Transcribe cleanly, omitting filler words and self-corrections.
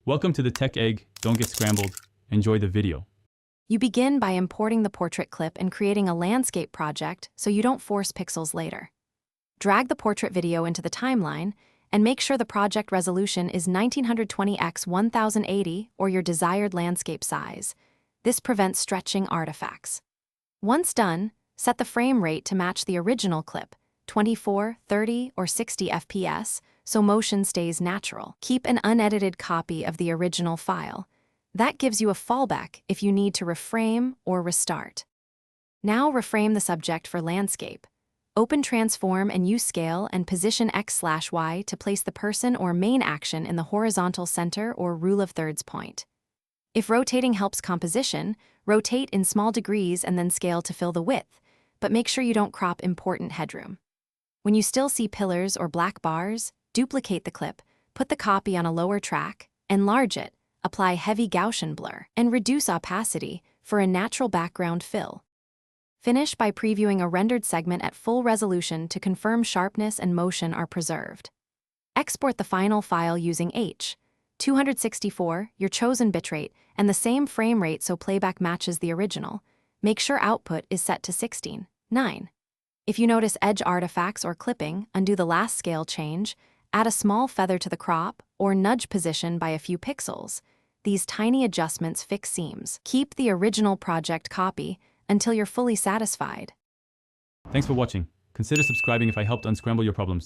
Welcome to the Tech Egg. Don't get scrambled. Enjoy the video. You begin by importing the portrait clip and creating a landscape project so you don't force pixels later. Drag the portrait video into the timeline and make sure the project resolution is 1920x 1080 or your desired landscape size. This prevents stretching artifacts. Once done, set the frame rate to match the original clip, 24, 30, or 60 FPS, so motion stays natural. Keep an unedited copy of the original file. That gives you a fallback if you need to reframe or restart. Now reframe the subject for landscape. Open Transform and use Scale and position X/Y to place the person or main action in the horizontal center or rule of thirds point. If rotating helps composition, rotate in small degrees and then scale to fill the width, but make sure you don't crop important headroom. When you still see pillars or black bars, duplicate the clip, put the copy on a lower track, enlarge it, apply heavy Gaussian blur, and reduce opacity for a natural background fill. Finish by previewing a rendered segment at full resolution to confirm sharpness and motion are preserved. Export the final file using H.264, your chosen bitrate, and the same frame rate so playback matches the original. Make sure output is set to 16:9. If you notice edge artifacts or clipping, undo the last scale change, add a small feather to the crop, or nudge position by a few pixels. These tiny adjustments fix seams. Keep the original project copy until you're fully satisfied. Thanks for watching. Consider subscribing if I helped unscramble your problems.